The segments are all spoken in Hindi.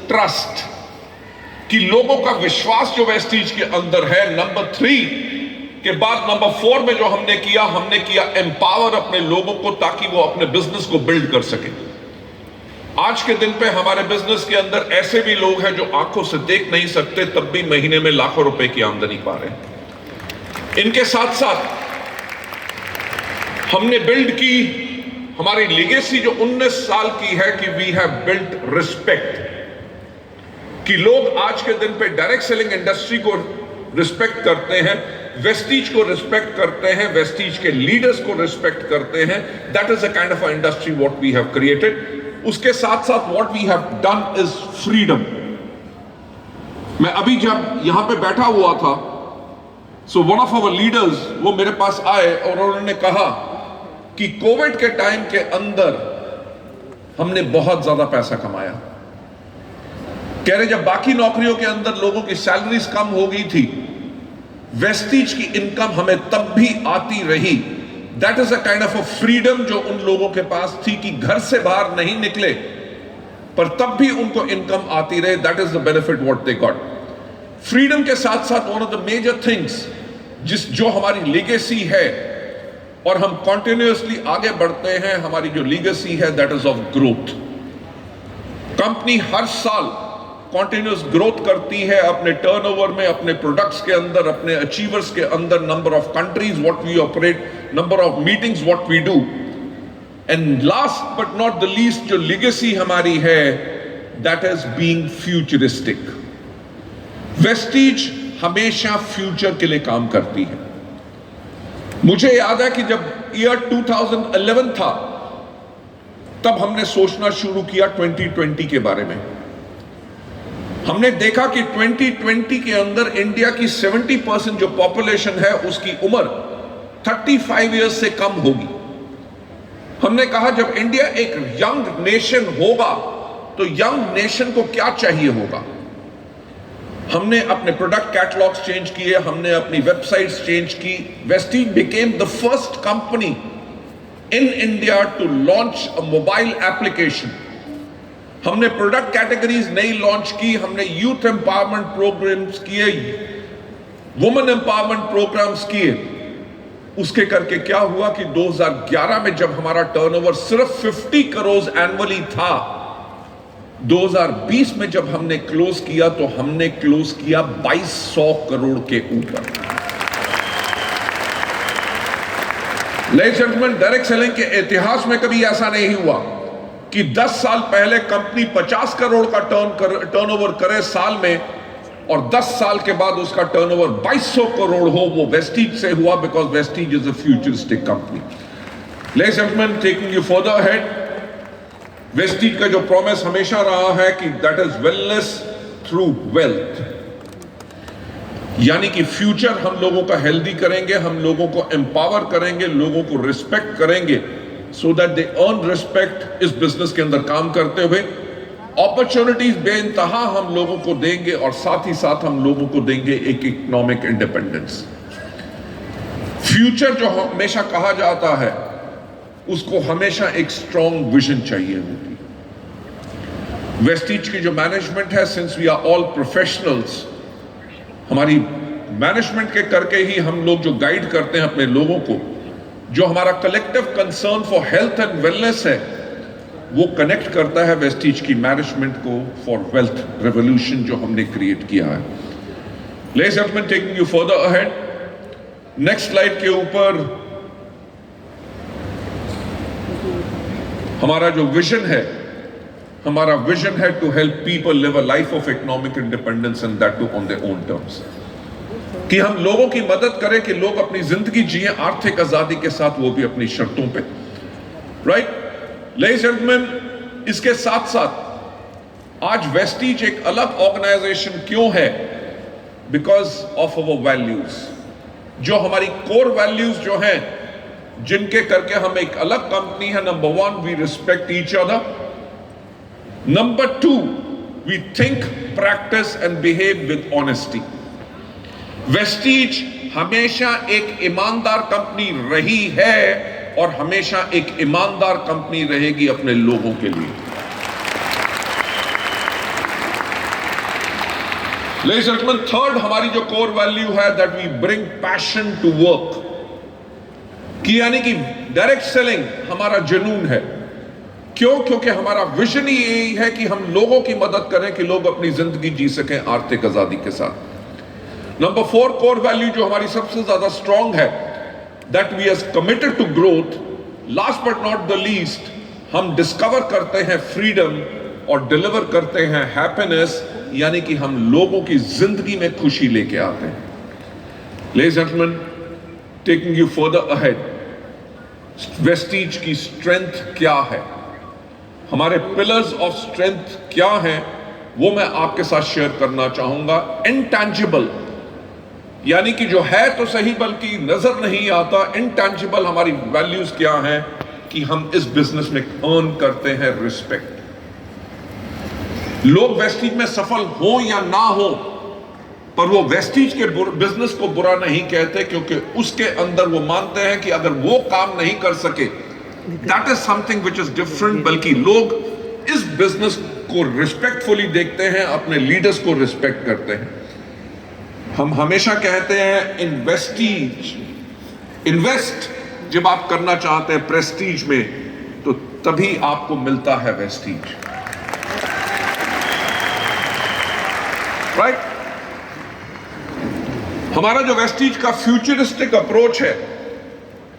ट्रस्ट, कि लोगों का विश्वास जो वेस्टीज के अंदर है। नंबर 3 के बाद नंबर 4 में जो हमने किया एम्पावर अपने लोगों को, ताकि वो अपने बिजनेस को बिल्ड कर सके। आज के दिन पे हमारे बिजनेस के अंदर ऐसे भी लोग हैं जो आंखों से देख नहीं सकते, तब भी महीने में लाखों रुपए की आमदनी पा रहे हैं। इनके साथ साथ हमने बिल्ड की हमारी लेगेसी जो 19 साल की है, कि वी हैव बिल्ट रिस्पेक्ट, कि लोग आज के दिन पे डायरेक्ट सेलिंग इंडस्ट्री को रिस्पेक्ट करते हैं, वेस्टीज को रिस्पेक्ट करते हैं, वेस्टीज के लीडर्स को रिस्पेक्ट करते हैं। That is a kind of industry what we have created. उसके साथ साथ what we have done is freedom. मैं अभी जब यहां पे बैठा हुआ था, so one of our leaders वो मेरे पास आए और उन्होंने कहा कि कोविड के टाइम के अंदर हमने बहुत ज्यादा पैसा कमाया। कह रहे जब बाकी नौकरियों के अंदर लोगों की सैलरीज कम हो गई थी, वेस्टीज की इनकम हमें तब भी आती रही। That is a kind of a freedom जो उन लोगों के पास थी, कि घर से बाहर नहीं निकले पर तब भी उनको इनकम आती रहे। That is the benefit what they got. Freedom के साथ साथ one of the major things जो हमारी लेगेसी है और हम कंटिन्यूअसली आगे बढ़ते हैं, हमारी जो लेगेसी है that is of growth. Company हर साल कंटिन्यूअस ग्रोथ करती है अपने टर्नओवर में, अपने प्रोडक्ट्स के अंदर, अपने अचीवर्स के अंदर, number of countries what we operate, number of meetings what we do, and last but not the least जो लेगेसी हमारी है that is being futuristic. Vestige हमेशा फ्यूचर के लिए काम करती है। मुझे याद है कि जब ईयर 2011 था, तब हमने सोचना शुरू किया 2020 के बारे में। हमने देखा कि 2020 के अंदर इंडिया की 70% जो पॉपुलेशन है उसकी उम्र 35 इयर्स से कम होगी। हमने कहा जब इंडिया एक यंग नेशन होगा तो यंग नेशन को क्या चाहिए होगा। हमने अपने प्रोडक्ट कैटलॉग्स चेंज किए, हमने अपनी वेबसाइट्स चेंज की। Vestige became the first company in India to launch a mobile application. हमने प्रोडक्ट कैटेगरीज नई लॉन्च की, हमने यूथ एम्पावरमेंट प्रोग्राम्स किए, वुमेन एम्पावरमेंट प्रोग्राम्स किए। उसके करके क्या हुआ कि 2011 में जब हमारा टर्नओवर सिर्फ 50 करोड़ एनुअली था, 2020 में जब हमने क्लोज किया तो हमने क्लोज किया 2200 करोड़ के ऊपर। Ladies and gentleman, direct selling के इतिहास में कभी ऐसा नहीं हुआ कि 10 साल पहले कंपनी 50 करोड़ का टर्नओवर करे साल में, और 10 साल के बाद उसका टर्नओवर 2200 करोड़ हो। वो वेस्टीज से हुआ, because Vestige is a futuristic company. Ladies and gentleman, taking you further ahead, Vestige का जो प्रॉमिस हमेशा रहा है कि that is wellness through wealth, यानी कि फ्यूचर हम लोगों का हेल्दी करेंगे, हम लोगों को एम्पावर करेंगे, लोगों को रिस्पेक्ट करेंगे, so that they earn respect. इस बिजनेस के अंदर काम करते हुए अपॉर्चुनिटीज बेइंतहा हम लोगों को देंगे, और साथ ही साथ हम लोगों को देंगे एक इकोनॉमिक इंडिपेंडेंस। फ्यूचर जो हमेशा कहा जाता है उसको हमेशा एक स्ट्रॉन्ग विजन चाहिए होती। वेस्टीज की जो मैनेजमेंट है, since we are all professionals, हमारी मैनेजमेंट के करके ही हम लोग जो गाइड करते हैं अपने लोगों को, जो हमारा collective concern for health and wellness है, वो कनेक्ट करता है वेस्टीज की मैनेजमेंट को फॉर वेल्थ रेवोल्यूशन जो हमने क्रिएट किया है। Ladies and gentleman, taking you further ahead, next slide के ऊपर हमारा जो विजन है, हमारा विजन है to help people live a life of economic independence and that too on their own terms, कि हम लोगों की मदद करें कि लोग अपनी जिंदगी जिए आर्थिक आजादी के साथ, वो भी अपनी शर्तों पे। राइट लेडीज एंड जेंटलमैन, इसके साथ साथ आज वेस्टीज एक अलग ऑर्गेनाइजेशन क्यों है? बिकॉज ऑफ अवर वैल्यूज, जो हमारी कोर वैल्यूज जो हैं, जिनके करके हम एक अलग कंपनी है। Number 1, we respect each other. Number 2, we think, practice and behave with honesty. Vestige हमेशा एक ईमानदार कंपनी रही है और हमेशा एक ईमानदार कंपनी रहेगी अपने लोगों के लिए। Ladies and gentlemen, थर्ड हमारी जो कोर वैल्यू है that we bring passion to work, कि यानी कि डायरेक्ट सेलिंग हमारा जुनून है। क्यों? क्योंकि हमारा विजन ही यही है कि हम लोगों की मदद करें कि लोग अपनी जिंदगी जी सकें आर्थिक आजादी के साथ। नंबर 4 कोर वैल्यू जो हमारी सबसे ज्यादा स्ट्रांग है, that we are committed to growth. Last but not the least, हम डिस्कवर करते हैं फ्रीडम और डिलीवर करते हैं हैप्पीनेस, यानी कि हम लोगों की जिंदगी में खुशी लेके आते हैं। Ladies and gentleman, taking you further ahead, Vestige की स्ट्रेंथ क्या है, हमारे पिलर्स ऑफ स्ट्रेंथ क्या हैं, वो मैं आपके साथ शेयर करना चाहूंगा। इंटैंजिबल, यानी कि जो है तो सही बल्कि नजर नहीं आता, इंटैंजिबल हमारी वैल्यूज क्या हैं कि हम इस बिजनेस में अर्न करते हैं रिस्पेक्ट। लोग वेस्टीज में सफल हो या ना हो, पर वो वेस्टीज के बिजनेस को बुरा नहीं कहते, क्योंकि उसके अंदर वो मानते हैं कि अगर वो काम नहीं कर सके, that is something which is different, बल्कि लोग इस बिजनेस को रिस्पेक्टफुली देखते हैं, अपने लीडर्स को रिस्पेक्ट करते हैं। हम हमेशा कहते हैं इन्वेस्ट जब आप करना चाहते हैं प्रेस्टीज में, तो तभी आपको मिलता है वेस्टीज, राइट? हमारा जो वेस्टीज का फ्यूचरिस्टिक अप्रोच है,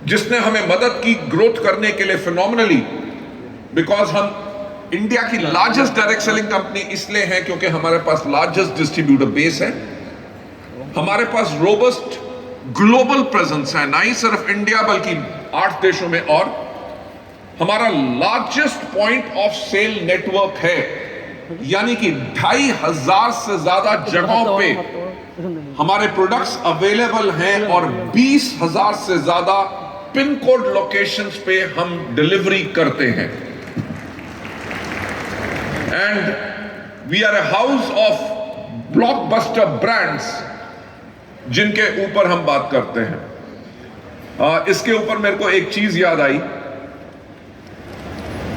जिसने हमें मदद की ग्रोथ करने के लिए फिनोमिनली, बिकॉज हम इंडिया की लार्जेस्ट डायरेक्ट सेलिंग कंपनी इसलिए है क्योंकि हमारे पास लार्जेस्ट डिस्ट्रीब्यूटर बेस है, हमारे पास रोबस्ट ग्लोबल प्रेजेंस है, ना ही सिर्फ इंडिया बल्कि 8 देशों में, और हमारा largest point of sale network है, यानी कि 2500 से ज्यादा जगहों पे हमारे प्रोडक्ट्स अवेलेबल हैं और 20,000 से ज्यादा पिन कोड लोकेशंस पे हम डिलीवरी करते हैं। And we are a house of blockbuster brands जिनके ऊपर हम बात करते हैं। इसके ऊपर मेरे को एक चीज याद आई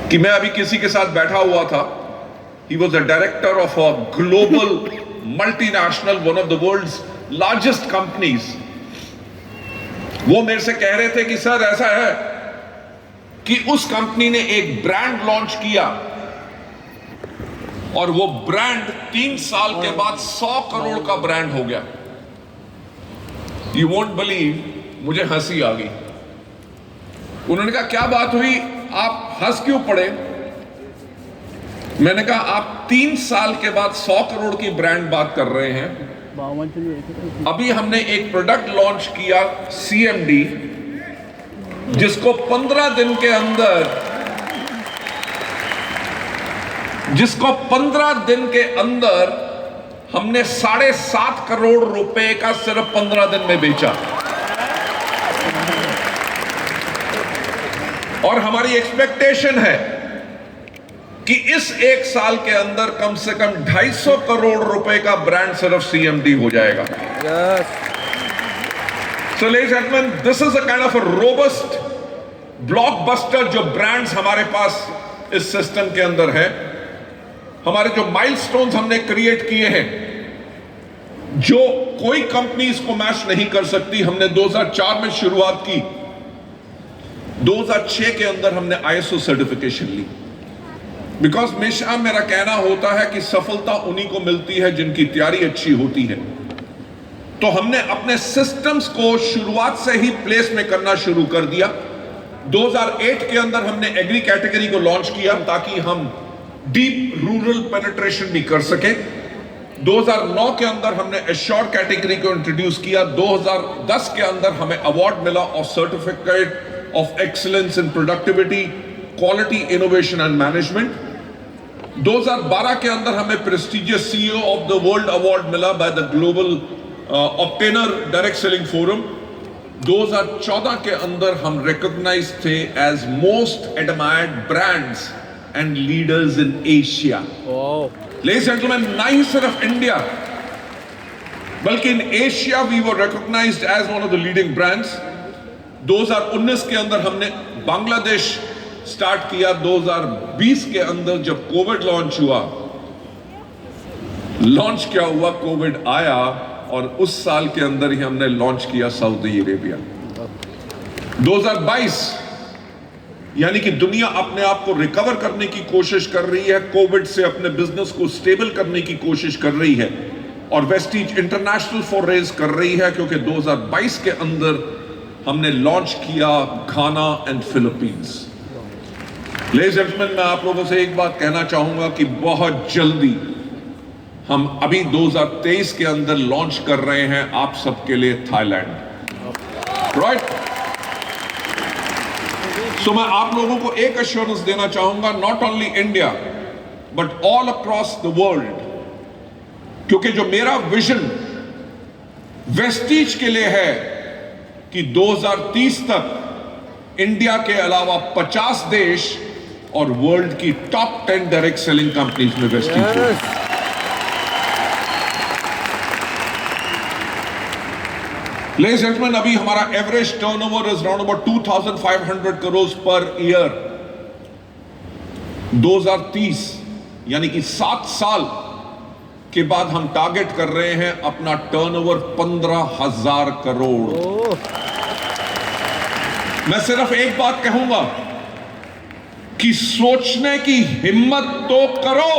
कि मैं अभी किसी के साथ बैठा हुआ था, he was a director of a global multinational, one of the world's largest companies. वो मेरे से कह रहे थे कि सर ऐसा है कि उस कंपनी ने एक ब्रांड लॉन्च किया और वो ब्रांड 3 साल के बाद 100 करोड़ का ब्रांड हो गया। You won't believe, मुझे हंसी आ गई। उन्होंने कहा क्या बात हुई, आप हंस क्यों पड़े? मैंने कहा आप 3 साल के बाद 100 करोड़ की ब्रांड बात कर रहे हैं। अभी हमने एक प्रोडक्ट लॉन्च किया CMD, जिसको 15 दिन के अंदर हमने 7.5 करोड़ रुपए का सिर्फ 15 दिन में बेचा। और हमारी एक्सपेक्टेशन है कि इस 1 साल के अंदर कम से कम 250 करोड़ रुपए का ब्रांड सिर्फ CMD हो जाएगा। So ladies and gentlemen, this is a kind of a robust blockbuster जो ब्रांड्स हमारे पास इस सिस्टम के अंदर है। हमारे जो माइलस्टोन्स हमने क्रिएट किए हैं, जो कोई कंपनी इसको मैच नहीं कर सकती। हमने 2004 में शुरुआत की, 2006 के अंदर हमने ISO सर्टिफिकेशन ली। बिकॉज हमेशा मेरा कहना होता है कि सफलता उन्हीं को मिलती है जिनकी तैयारी अच्छी होती है। तो हमने अपने सिस्टम्स को शुरुआत से ही प्लेस में करना शुरू कर दिया। 2008 के अंदर हमने एग्री कैटेगरी को लॉन्च किया ताकि हम डीप रूरल पेनिट्रेशन भी कर सके। 2009 के अंदर हमने एश्योर कैटेगरी को इंट्रोड्यूस किया। 2010 के अंदर हमें अवार्ड मिला of certificate of excellence in productivity, quality, innovation and management. 2012 के अंदर हमें prestigious CEO of the world award मिला by the global obtainer direct selling forum. 2014 के अंदर हम रिकॉग्नाइज थे as most admired brands and leaders in Asia. Ladies and gentleman, ना ही सिर्फ इंडिया बल्कि in Asia we were recognised as one of the leading brands. 2019 के अंदर हमने बांग्लादेश स्टार्ट किया। 2020 के अंदर जब कोविड लॉन्च हुआ लॉन्च क्या हुआ, कोविड आया और उस साल के अंदर ही हमने लॉन्च किया सऊदी अरेबिया। 2022 यानी कि दुनिया अपने आप को रिकवर करने की कोशिश कर रही है, कोविड से अपने बिजनेस को स्टेबल करने की कोशिश कर रही है और वेस्टीज इंटरनेशनल फॉरेज कर रही है, क्योंकि 2022 के अंदर हमने लॉन्च किया Ghana and Philippines. Ladies and gentleman, मैं आप लोगों से एक बात कहना चाहूंगा कि बहुत जल्दी हम अभी 2023 के अंदर लॉन्च कर रहे हैं आप सबके लिए थाईलैंड, राइट। सो मैं आप लोगों को एक एश्योरेंस देना चाहूंगा, not only India but all across the world, क्योंकि जो मेरा विजन वेस्टीज के लिए है कि 2030 तक इंडिया के अलावा 50 देश और वर्ल्ड की टॉप 10 डायरेक्ट सेलिंग कंपनीज में वेस्टीज हो। Ladies and gentlemen, अभी हमारा average turnover is round about 2,500 crore per year. 2030 यानी कि 7 साल के बाद हम टारगेट कर रहे हैं अपना टर्नओवर 15,000 करोड़। मैं सिर्फ एक बात कहूंगा कि सोचने की हिम्मत तो करो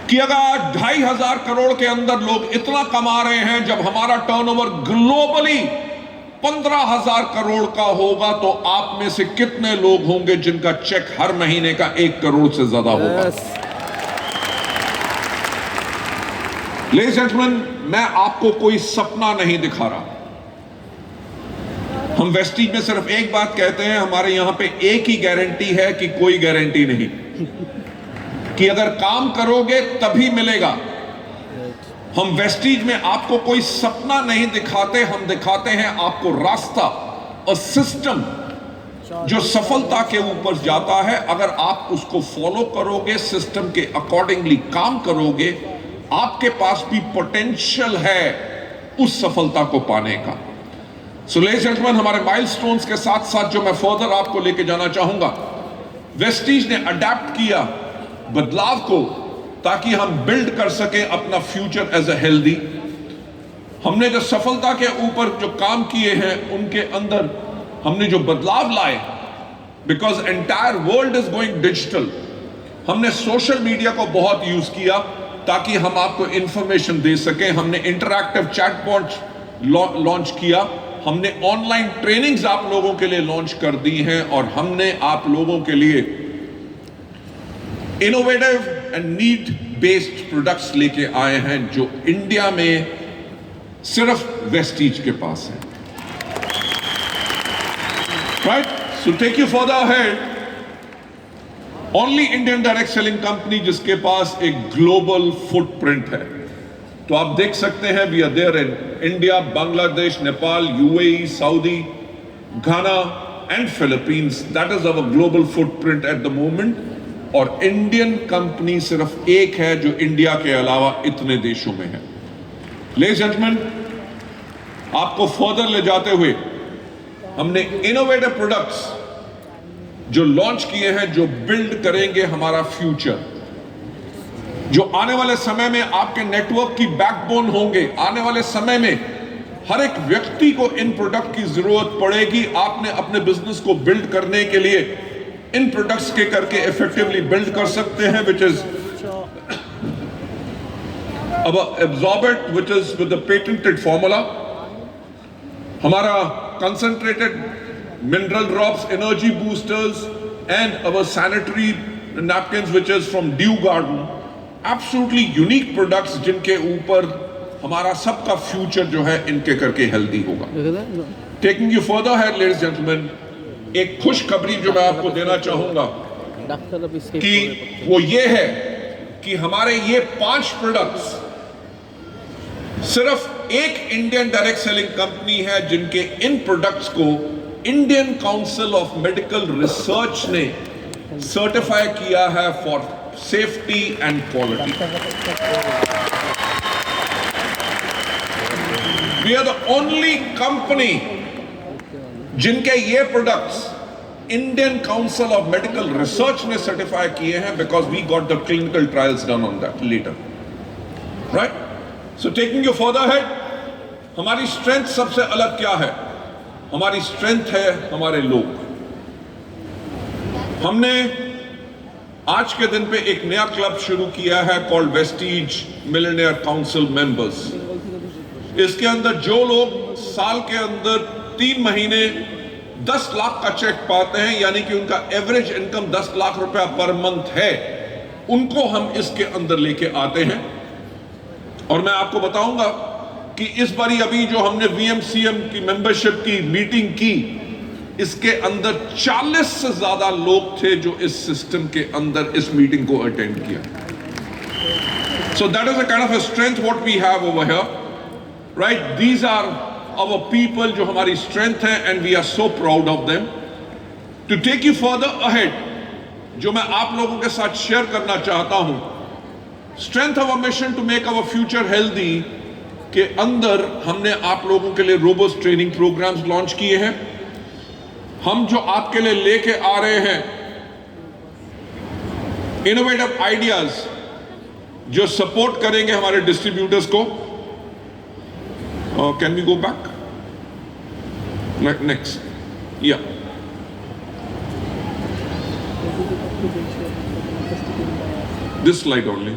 कि अगर 2,500 करोड़ के अंदर लोग इतना कमा रहे हैं, जब हमारा टर्नओवर ग्लोबली 15,000 करोड़ का होगा, तो आप में से कितने लोग होंगे जिनका चेक हर महीने का 1 करोड़ से ज्यादा होगा? लेडीज एंड जेंटलमैन, मैं आपको कोई सपना नहीं दिखा रहा। हम वेस्टीज में सिर्फ एक बात कहते हैं, हमारे यहां पे एक ही गारंटी है कि कोई गारंटी नहीं कि अगर काम करोगे तभी मिलेगा। हम वेस्टीज में आपको कोई सपना नहीं दिखाते, हम दिखाते हैं आपको रास्ता और सिस्टम जो सफलता के ऊपर जाता है। अगर आप उसको फॉलो करोगे, सिस्टम के अकॉर्डिंगली काम करोगे, आपके पास भी पोटेंशियल है उस सफलता को पाने का। सो लेडीज एंड जेंटलमैन, हमारे माइलस्टोन्स के साथ साथ जो मैं फर्दर आपको लेके जाना चाहूंगा, वेस्टीज ने अडेप्ट किया बदलाव को ताकि हम बिल्ड कर सके अपना फ्यूचर एज अ हेल्दी। हमने जो सफलता के ऊपर जो काम किए हैं उनके अंदर हमने जो बदलाव लाए, because entire world is going digital, हमने सोशल मीडिया को बहुत यूज किया ताकि हम आपको इंफॉर्मेशन दे सकें। हमने इंटरैक्टिव चैटबॉट लॉन्च किया, हमने ऑनलाइन ट्रेनिंग्स आप लोगों के लिए लॉन्च कर दी हैं और हमने आप लोगों के लिए innovative and need based products लेके आए हैं जो इंडिया में सिर्फ वेस्टीज के पास है, right. So take you further ahead, only Indian direct selling company जिसके पास एक ग्लोबल फुटप्रिंट है। तो आप देख सकते हैं, we are there in India, Bangladesh, Nepal, UAE, Saudi, Ghana and Philippines. That is our global footprint at the moment. और इंडियन कंपनी सिर्फ एक है जो इंडिया के अलावा इतने देशों में है। लेडीज एंड जेंटलमैन, आपको फर्दर ले जाते हुए हमने इनोवेटिव प्रोडक्ट्स जो लॉन्च किए हैं, जो बिल्ड करेंगे हमारा फ्यूचर, जो आने वाले समय में आपके नेटवर्क की बैकबोन होंगे। आने वाले समय में हर एक व्यक्ति को इन प्रोडक्ट की जरूरत पड़ेगी। आपने अपने बिजनेस को बिल्ड करने के लिए इन प्रोडक्ट्स के करके इफेक्टिवली बिल्ड कर सकते हैं, विच इज अब absorbent, which is with the patented formula. हमारा concentrated mineral drops, energy boosters and our sanitary napkins which is from dew garden, absolutely unique products जिनके ऊपर हमारा सबका फ्यूचर जो है इनके करके हेल्दी होगा। टेकिंग यू फर्दर है लेडीज जेंटलमैन, एक खुशखबरी जो मैं आपको देना चाहूंगा कि वो ये है कि हमारे ये 5 प्रोडक्ट्स सिर्फ एक इंडियन डायरेक्ट सेलिंग कंपनी है जिनके इन प्रोडक्ट्स को Indian Council of Medical Research ने सर्टिफाई किया है for safety and quality. We are the only company जिनके ये products Indian Council of Medical Research ने सर्टिफाई किए हैं, because we got the clinical trials done on that letter, right? So taking you further ahead, हमारी स्ट्रेंथ सबसे अलग क्या है? हमारी स्ट्रेंथ है हमारे लोग। हमने आज के दिन पे एक नया क्लब शुरू किया है called Vestige millionaire council members. इसके अंदर जो लोग साल के अंदर 3 महीने 10 लाख का चेक पाते हैं, यानी कि उनका एवरेज इनकम 10 लाख रुपया पर मंथ है, उनको हम इसके अंदर लेके आते हैं। और मैं आपको बताऊंगा कि इस बारी अभी जो हमने वीएमसीएम की मेंबरशिप की मीटिंग की, इसके अंदर 40 से ज्यादा लोग थे जो इस सिस्टम के अंदर इस मीटिंग को अटेंड किया। So that is a kind of a strength what we have over here, right? These are our people जो हमारी स्ट्रेंथ है, and we are so proud of them. To take you further ahead, जो मैं आप लोगों के साथ शेयर करना चाहता हूं, strength of a mission to make our future healthy के अंदर हमने आप लोगों के लिए रोबोस्ट ट्रेनिंग प्रोग्राम्स लॉन्च किए हैं। हम जो आपके लिए लेके आ रहे हैं इनोवेटिव आइडियाज जो सपोर्ट करेंगे हमारे डिस्ट्रीब्यूटर्स को। Can we go back next? या दिस स्लाइड ओनली।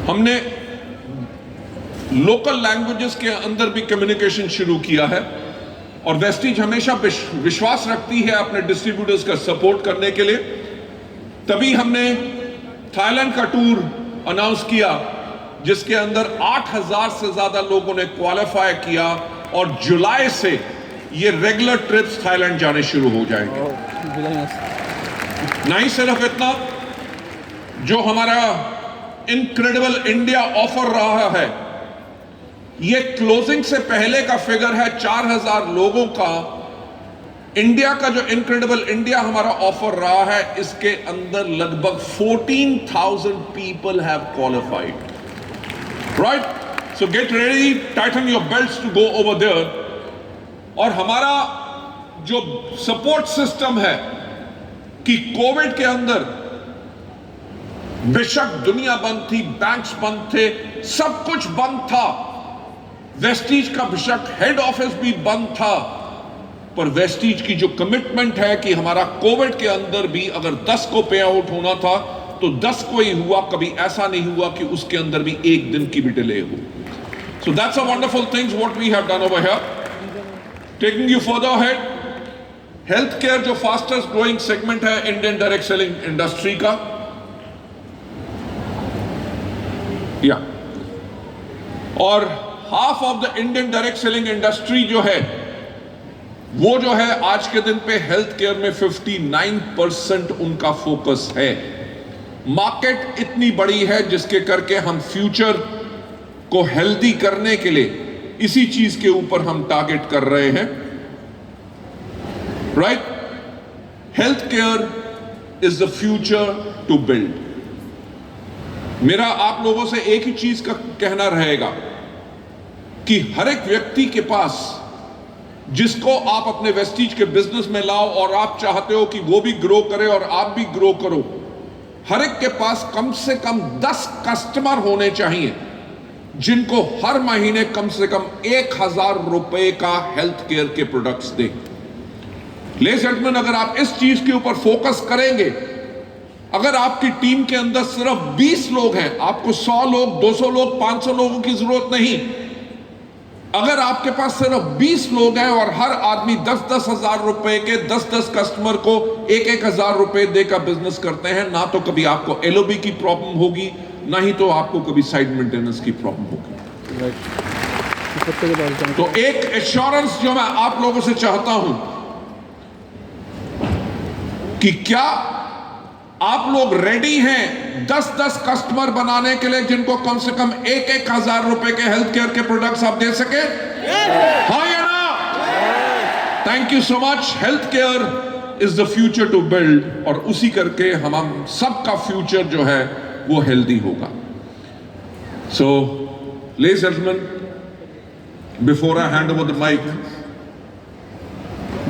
हमने लोकल लैंग्वेजेस के अंदर भी कम्युनिकेशन शुरू किया है, और वेस्टीज हमेशा विश्वास रखती है अपने डिस्ट्रीब्यूटर्स का सपोर्ट करने के लिए। तभी हमने थाईलैंड का टूर अनाउंस किया, जिसके अंदर 8000 से ज्यादा लोगों ने क्वालिफाई किया, और जुलाई से ये रेगुलर ट्रिप्स थाईलैंड जाने शुरू हो जाएंगे। नहीं सिर्फ इतना, जो हमारा इनक्रेडिबल इंडिया ऑफर रहा है, ये क्लोजिंग से पहले का फिगर है 4000 लोगों का। इंडिया का जो इनक्रेडिबल इंडिया हमारा ऑफर रहा है, इसके अंदर लगभग 14,000 people have qualified, right? So get ready, tighten your belts to go over there. और हमारा जो सपोर्ट सिस्टम है कि कोविड के अंदर बेशक दुनिया बंद थी, बैंक्स बंद थे, सब कुछ बंद था, वेस्टीज का बेशक हेड ऑफिस भी बंद था, पर वेस्टीज की जो कमिटमेंट है कि हमारा कोविड के अंदर भी अगर 10 को पे आउट होना था तो 10 को ही हुआ, कभी ऐसा नहीं हुआ कि उसके अंदर भी एक दिन की भी डिले हो। So that's a wonderful things what we have done over here. Taking you further ahead, health care जो फास्टेस्ट ग्रोइंग सेगमेंट है इंडियन डायरेक्ट सेलिंग इंडस्ट्री का, या और half of the Indian direct selling industry जो है, वो जो है आज के दिन पे हेल्थ केयर में 59% उनका फोकस है। मार्केट इतनी बड़ी है जिसके करके हम फ्यूचर को हेल्दी करने के लिए इसी चीज के ऊपर हम टारगेट कर रहे हैं, right? Health care is the future to build. मेरा आप लोगों से एक ही चीज का कहना रहेगा कि हर एक व्यक्ति के पास, जिसको आप अपने वेस्टीज के बिजनेस में लाओ और आप चाहते हो कि वो भी ग्रो करे और आप भी ग्रो करो, हर एक के पास कम से कम 10 कस्टमर होने चाहिए जिनको हर महीने कम से कम 1000 रुपए का हेल्थ केयर के प्रोडक्ट्स दें। लेडीज एंड जेंटलमैन, अगर आप इस चीज के ऊपर फोकस करेंगे, अगर आपकी टीम के अंदर सिर्फ 20 लोग हैं, आपको 100 लोग, 200 लोग, 500 लोगों की जरूरत नहीं। अगर आपके पास सिर्फ 20 लोग हैं और हर आदमी 10-10 हजार रुपए के 10-10 कस्टमर को 1-1000 रुपए देकर बिजनेस करते हैं, ना तो कभी आपको एलओबी की प्रॉब्लम होगी, ना ही तो आपको कभी साइड मेंटेनेंस की प्रॉब्लम होगी। तो एक एश्योरेंस जो मैं आप लोगों से चाहता हूं कि क्या आप लोग रेडी हैं 10-10 कस्टमर बनाने के लिए जिनको कम से कम 1-1000 रुपए के हेल्थ केयर के प्रोडक्ट्स आप दे सके? हाँ या ना? Thank you so much. Health care is the future to build, और उसी करके हम सबका फ्यूचर जो है वो हेल्दी होगा। सो Ladies and gentlemen, before I hand over the mic